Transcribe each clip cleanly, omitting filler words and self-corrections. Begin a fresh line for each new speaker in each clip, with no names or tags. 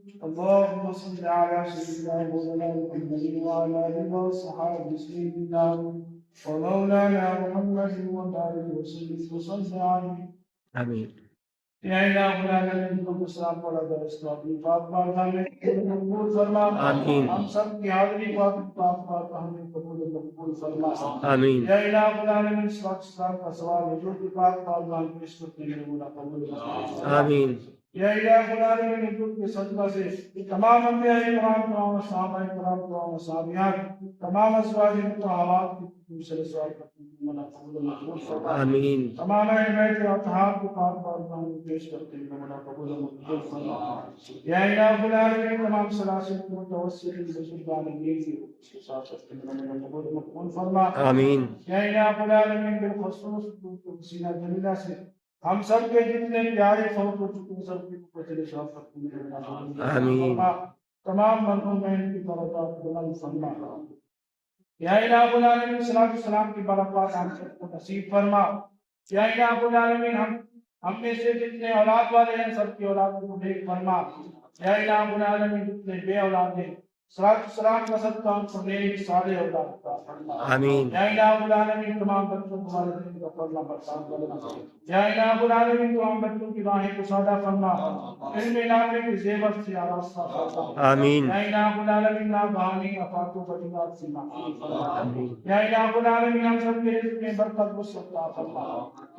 اللهم صل على سيدنا مولانا محمد وعلى آله وصحبه سيدنا ومولانا محمد وبارك وسلم عليه.
آمين.
یا الہ العالمین کو السلام علیکم استغفر پاک پاک ہمیں قبول فرما.
آمین.
ہم سب کی حاضری پاک پاک پاک ہمیں قبول مقبول فرما.
آمین.
یا الہ العالمین سلام کا سوال ہے جو کہ پاک پاک ہم پیش کرتے ہیں مولا قبول فرما.
آمین.
یا الہ العالمین حضور کے صدقہ سے تمام انبیاء کرام تمام صحابہ کرام تمام صحابیات تمام ازواج مطہرات کی سے سوال کرتے ہیں مولا قبول مقبول فرما.
آمین.
تمام بیت اطہار کو پاک پاک ہم پیش کرتے ہیں مولا قبول مقبول فرما. یا الہ العالمین تمام سلاسل متوسل بزرگان دین کی اس کے ساتھ کرتے ہیں مولا قبول مقبول فرما.
آمین.
یا الہ العالمین بالخصوص سینہ جلیلہ سے ہم سب کے جتنے پیارے فوت ہو چکے سب کی پچھلے شافت میں
آمین.
تمام مرحومین کی درجات بلند فرما. یا الہ العالمین صلاۃ و سلام کی برکات ہم سب کو نصیب فرما. یا الہ العالمین ہم میں سے جتنے اولاد والے ہیں سب کی اولاد کو نیک فرما. یا الہ العالمین جتنے بے اولاد ہیں صلاۃ و سلام کا صدقہ ہم کو نیک صالح اولاد عطا فرما.
آمین.
یا الہ العالمین تمام بچوں کو والدین کا فضل برکات فرما. یا الہ العالمین تمام بچوں کی راہیں کو سادہ فرما. علم نافع کی زیور سے آراستہ فرما.
آمین.
یا الہ العالمین ناگہانی آفات و فجیعات سے محفوظ فرما.
آمین.
یا الہ العالمین ہم سب کے رزق میں برکت وسعت عطا فرما.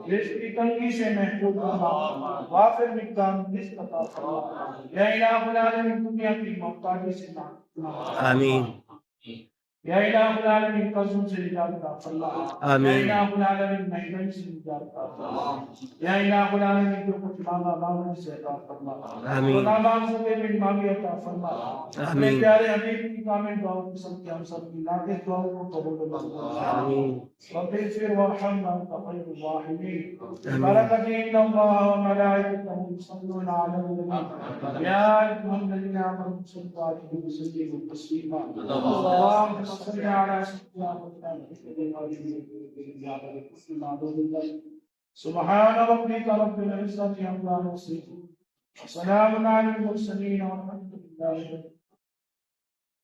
رزق کی تنگی سے محفوظ فرما. وافر مقدار رزق عطا فرما. یا الہ العالمین دنیا کی محتاجی سے
آمین.
یا الہ العالمین قرضوں سے نجات عطا فرما.
آمین.
یا الہ العالمین مہنگائی سے نجات عطا فرما. یا الہ العالمین جو کچھ مانگا مانگنے سے عطا فرما.
آمین.
خدا مانگ سکے من مانگے عطا فرما. اپنے
آمین.
پیارے حبیب کی کامل دعاؤں کی سب کے ہم سب کی ناقص دعاؤں کو قبول فرما.
آمین.
رب اغفر وارحم وانت خیر الراحمین. برکت ان اللہ وملائکتہ یصلون علی النبی یا ایھا الذین آمنوا صلوا علیہ وسلموا تسلیما. اللهم صل على سيدنا محمد. سبحان ربك رب العزة عما يصفون وسلام على المرسلين والحمد لله.